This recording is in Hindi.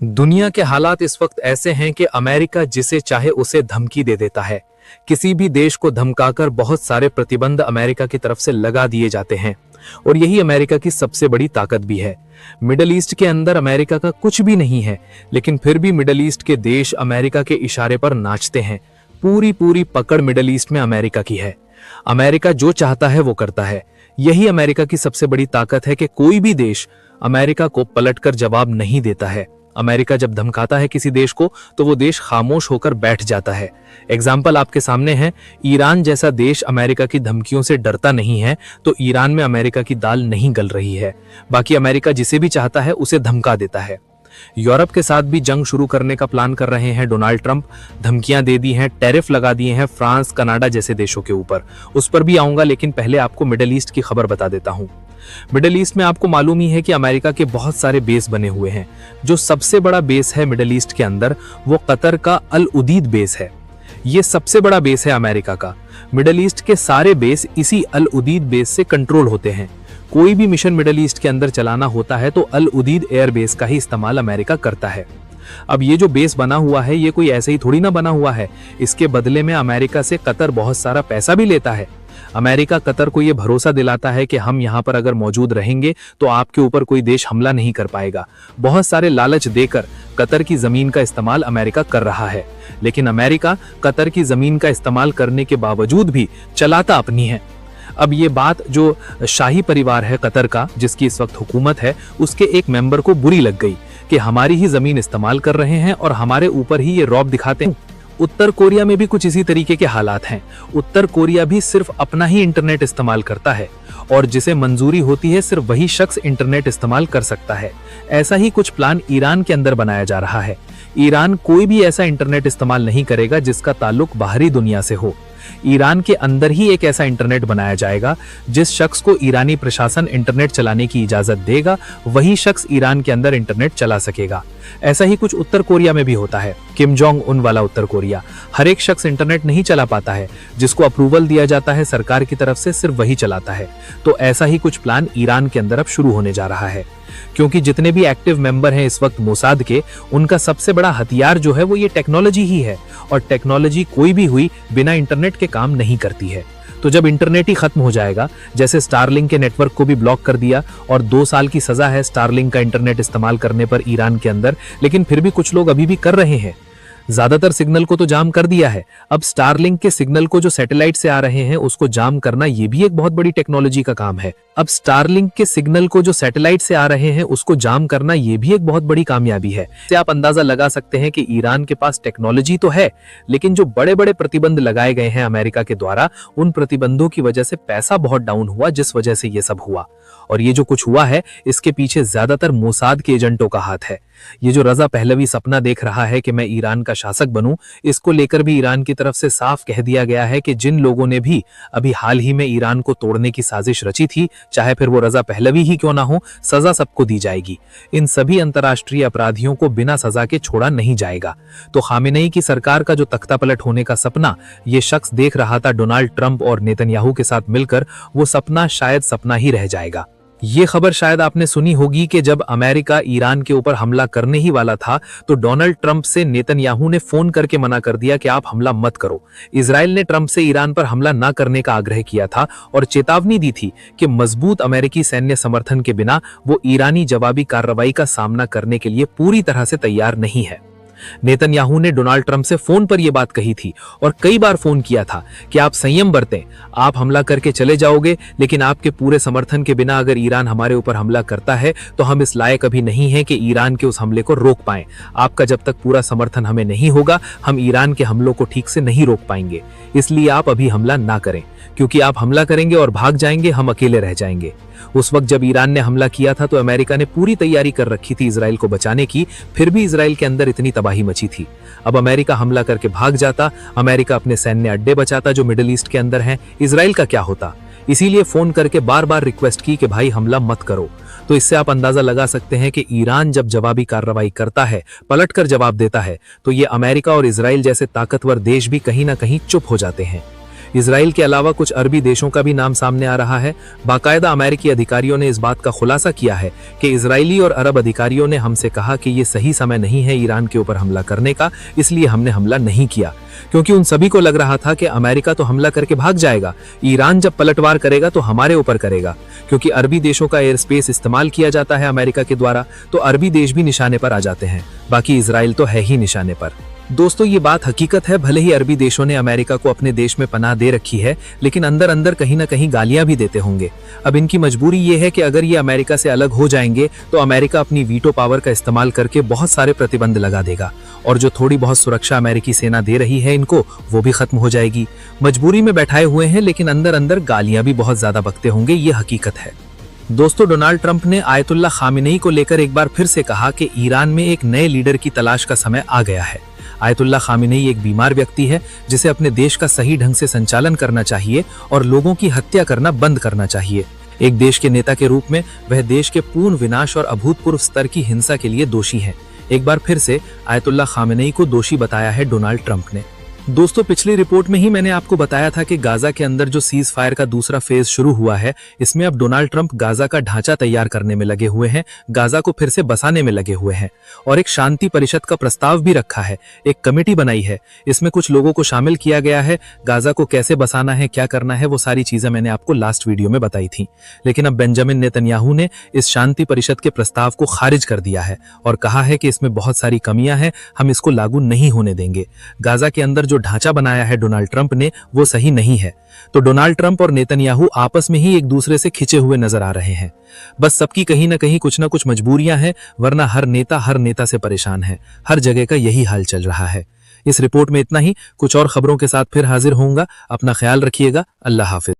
दुनिया के हालात इस वक्त ऐसे हैं कि अमेरिका जिसे चाहे उसे धमकी दे देता है। किसी भी देश को धमकाकर बहुत सारे प्रतिबंध अमेरिका की तरफ से लगा दिए जाते हैं और यही अमेरिका की सबसे बड़ी ताकत भी है। मिडल ईस्ट के अंदर अमेरिका का कुछ भी नहीं है, लेकिन फिर भी मिडल ईस्ट के देश अमेरिका के इशारे पर नाचते हैं। पूरी पूरी पकड़ मिडल ईस्ट में अमेरिका की है। अमेरिका जो चाहता है वो करता है। यही अमेरिका की सबसे बड़ी ताकत है कि कोई भी देश अमेरिका को पलटकर जवाब नहीं देता है। अमेरिका जब धमकाता है किसी देश को तो वो देश खामोश होकर बैठ जाता है। एग्जाम्पल आपके सामने है। ईरान जैसा देश अमेरिका की धमकियों से डरता नहीं है, तो ईरान में अमेरिका की दाल नहीं गल रही है। बाकी अमेरिका जिसे भी चाहता है उसे धमका देता है। यूरोप के साथ भी जंग शुरू करने का प्लान कर रहे हैं डोनाल्ड ट्रंप। धमकियां दे दी हैं, टैरिफ लगा दिए हैं फ्रांस, कनाडा जैसे देशों के ऊपर। उस पर भी आऊंगा, लेकिन पहले आपको मिडल ईस्ट की खबर बता देता हूं। मिडल ईस्ट में आपको मालूम ही है कि अमेरिका के बहुत सारे बेस बने हुए हैं। जो सबसे बड़ा बेस है मिडल ईस्ट के अंदर वो कतर का अल उदीद बेस है। ये सबसे बड़ा बेस है अमेरिका का। मिडल ईस्ट के सारे बेस इसी अल उदीद बेस से कंट्रोल होते हैं। कोई भी मिशन मिडल ईस्ट के अंदर चलाना होता है तो अल उदीद एयर बेस का ही इस्तेमाल अमेरिका करता है। अब ये जो बेस बना हुआ है ये कोई ऐसे ही थोड़ी ना बना हुआ है। इसके बदले में अमेरिका से कतर बहुत सारा पैसा भी लेता है। अमेरिका कतर को ये भरोसा दिलाता है कि हम यहाँ पर अगर मौजूद रहेंगे तो आपके ऊपर कोई देश हमला नहीं कर पाएगा। बहुत सारे लालच देकर कतर की जमीन का इस्तेमाल अमेरिका कर रहा है, लेकिन अमेरिका कतर की जमीन का इस्तेमाल करने के बावजूद भी चलाता अपनी है। अब ये बात जो शाही परिवार है कतर का, जिसकी इस वक्त हुकूमत है, उसके एक मेंबर को बुरी लग गई कि हमारी ही जमीन इस्तेमाल कर रहे हैं और हमारे ऊपर ही ये रौब दिखाते हैं। उत्तर कोरिया में भी कुछ इसी तरीके के हालात हैं। उत्तर कोरिया भी सिर्फ अपना ही इंटरनेट इस्तेमाल करता है और जिसे मंजूरी होती है सिर्फ वही शख्स इंटरनेट इस्तेमाल कर सकता है। ऐसा ही कुछ प्लान ईरान के अंदर बनाया जा रहा है। ईरान कोई भी ऐसा इंटरनेट इस्तेमाल नहीं करेगा जिसका ताल्लुक बाहरी दुनिया से हो। ईरान के अंदर ही एक ऐसा इंटरनेट बनाया जाएगा जिस शख्स को ईरानी प्रशासन इंटरनेट चलाने की इजाजत देगा वही शख्स ईरान के अंदर इंटरनेट चला सकेगा। ऐसा ही कुछ उत्तर कोरिया में भी होता है। किम जोंग उन वाला उत्तर कोरिया। हर एक शख्स इंटरनेट नहीं चला पाता है, जिसको अप्रूवल दिया जाता है सरकार की तरफ से सिर्फ वही चलाता है। तो ऐसा ही कुछ प्लान ईरान के अंदर अब शुरू होने जा रहा है, क्योंकि जितने भी एक्टिव मेंबर हैं इस वक्त मोसाद के, उनका सबसे बड़ा हथियार जो है वो ये टेक्नोलॉजी ही है और टेक्नोलॉजी कोई भी हुई बिना इंटरनेट के काम नहीं करती है। तो जब इंटरनेट ही खत्म हो जाएगा, जैसे स्टारलिंक के नेटवर्क को भी ब्लॉक कर दिया और 2 साल की सजा है स्टारलिंक का इंटरनेट इस्तेमाल करने पर ईरान के अंदर, लेकिन फिर भी कुछ लोग अभी भी कर रहे हैं। ज्यादातर सिग्नल को तो जाम कर दिया है। अब स्टारलिंक के सिग्नल को जो सैटेलाइट से आ रहे हैं उसको जाम करना ये भी एक बहुत बड़ी टेक्नोलॉजी का काम है। अब स्टारलिंक के सिग्नल को जो सैटेलाइट से आ रहे हैं उसको जाम करना ये भी एक बहुत बड़ी कामयाबी है। इससे आप अंदाजा लगा सकते हैं कि ईरान के पास टेक्नोलॉजी तो है, लेकिन जो बड़े बड़े प्रतिबंध लगाए गए हैं अमेरिका के द्वारा, उन प्रतिबंधों की वजह से पैसा बहुत डाउन हुआ, जिस वजह से ये सब हुआ। और ये जो कुछ हुआ है इसके पीछे ज्यादातर मोसाद के एजेंटों का हाथ है। ये जो रजा पहलवी सपना देख रहा है कि मैं ईरान का शासक बनूं, इसको लेकर भी ईरान की तरफ से साफ कह दिया गया है कि जिन लोगों ने भी अभी हाल ही में ईरान को तोड़ने की साजिश रची थी, चाहे फिर वो रजा पहलवी ही क्यों ना हो, सजा सबको दी जाएगी। इन सभी अंतर्राष्ट्रीय अपराधियों को बिना सजा के छोड़ा नहीं जाएगा। तो खामेनेई की सरकार का जो तख्ता पलट होने का सपना ये शख्स देख रहा था डोनाल्ड ट्रंप और नेतन्याहू के साथ मिलकर, वो सपना शायद सपना ही रह जाएगा। ये खबर शायद आपने सुनी होगी कि जब अमेरिका ईरान के ऊपर हमला करने ही वाला था तो डोनाल्ड ट्रंप से नेतन्याहू ने फोन करके मना कर दिया कि आप हमला मत करो। इजराइल ने ट्रंप से ईरान पर हमला न करने का आग्रह किया था और चेतावनी दी थी कि मजबूत अमेरिकी सैन्य समर्थन के बिना वो ईरानी जवाबी कार्रवाई का सामना करने के लिए पूरी तरह से तैयार नहीं है। नेतन्याहू ने डोनाल्ड ट्रंप से फोन पर यह बात कही थी और कई बार फोन किया था कि आप संयम बरतें, आप हमला करके चले जाओगे, लेकिन आपके पूरे समर्थन के बिना अगर ईरान हमारे ऊपर हमला करता है तो हम इस लायक अभी नहीं है कि ईरान के उस हमले को रोक पाएं। आपका जब तक पूरा समर्थन हमें नहीं होगा, हम ईरान के हमलों को ठीक से नहीं रोक पाएंगे। इसलिए आप अभी हमला ना करें, क्योंकि आप हमला करेंगे और भाग जाएंगे, हम अकेले रह जाएंगे। उस वक्त जब ईरान ने हमला किया था तो अमेरिका ने पूरी तैयारी कर रखी थी इजराइल को बचाने की, फिर भी इजराइल के अंदर इतनी तबाही मची थी। अब अमेरिका हमला करके भाग जाता, अमेरिका अपने सैन्य अड्डे बचाता जो मिडिल ईस्ट के अंदर हैं, इजराइल का क्या होता। इसीलिए फोन करके बार बार रिक्वेस्ट की कि भाई हमला मत करो। तो इससे आप अंदाजा लगा सकते हैं कि ईरान जब जवाबी कार्रवाई करता है, पलट कर जवाब देता है, तो ये अमेरिका और इजराइल जैसे ताकतवर देश भी कहीं ना कहीं चुप हो जाते हैं। इसराइल के अलावा कुछ अरबी देशों का भी नाम सामने आ रहा है। बाकायदा अमेरिकी अधिकारियों ने इस बात का खुलासा किया है कि इजरायली और अरब अधिकारियों ने हमसे कहा कि ये सही समय नहीं है ईरान के ऊपर हमला करने का, इसलिए हमने हमला नहीं किया, क्योंकि उन सभी को लग रहा था कि अमेरिका तो हमला करके भाग जाएगा, ईरान जब पलटवार करेगा तो हमारे ऊपर करेगा। क्योंकि अरबी देशों का एयर स्पेस इस्तेमाल किया जाता है अमेरिका के द्वारा, तो अरबी देश भी निशाने पर आ जाते हैं, बाकी इजराइल तो है ही निशाने पर। दोस्तों ये बात हकीकत है, भले ही अरबी देशों ने अमेरिका को अपने देश में पनाह दे रखी है, लेकिन अंदर अंदर कहीं ना कहीं गालियां भी देते होंगे। अब इनकी मजबूरी ये है कि अगर ये अमेरिका से अलग हो जाएंगे तो अमेरिका अपनी वीटो पावर का इस्तेमाल करके बहुत सारे प्रतिबंध लगा देगा, और जो थोड़ी बहुत सुरक्षा अमेरिकी सेना दे रही है इनको, वो भी खत्म हो जाएगी। मजबूरी में बैठाए हुए हैं, लेकिन अंदर अंदर गालियां भी बहुत ज्यादा बकते होंगे, ये हकीकत है। दोस्तों डोनाल्ड ट्रंप ने आयतुल्ला खामेनेई को लेकर एक बार फिर से कहा कि ईरान में एक नए लीडर की तलाश का समय आ गया है। आयतुल्ला खामेनेई एक बीमार व्यक्ति है जिसे अपने देश का सही ढंग से संचालन करना चाहिए और लोगों की हत्या करना बंद करना चाहिए। एक देश के नेता के रूप में वह देश के पूर्ण विनाश और अभूतपूर्व स्तर की हिंसा के लिए दोषी है। एक बार फिर से आयतुल्ला खामेनेई को दोषी बताया है डोनाल्ड ट्रंप ने। दोस्तों पिछली रिपोर्ट में ही मैंने आपको बताया था कि गाजा के अंदर जो सीज फायर का दूसरा फेज शुरू हुआ है, इसमें अब डोनाल्ड ट्रंप गाजा का ढांचा तैयार करने में लगे हुए हैं, गाजा को फिर से बसाने में लगे हुए हैं, और एक शांति परिषद का प्रस्ताव भी रखा है, एक कमेटी बनाई है, इसमें कुछ लोगों को शामिल किया गया है। गाजा को कैसे बसाना है, क्या करना है, वो सारी चीजें मैंने आपको लास्ट वीडियो में बताई थी। लेकिन अब बेंजामिन नेतन्याहू ने इस शांति परिषद के प्रस्ताव को खारिज कर दिया है और कहा है कि इसमें बहुत सारी कमियां हैं, हम इसको लागू नहीं होने देंगे। गाजा के अंदर ढांचा बनाया है डोनाल्ड ट्रंप ने, वो सही नहीं है। तो डोनाल्ड ट्रंप और नेतन्याहू आपस में ही एक दूसरे से खिंचे हुए नजर आ रहे हैं। बस सबकी कहीं ना कहीं कुछ ना कुछ मजबूरियां हैं, वरना हर नेता से परेशान है। हर जगह का यही हाल चल रहा है। इस रिपोर्ट में इतना ही, कुछ और खबरों के साथ फिर हाजिर होऊंगा। अपना ख्याल रखिएगा। अल्लाह हाफिज।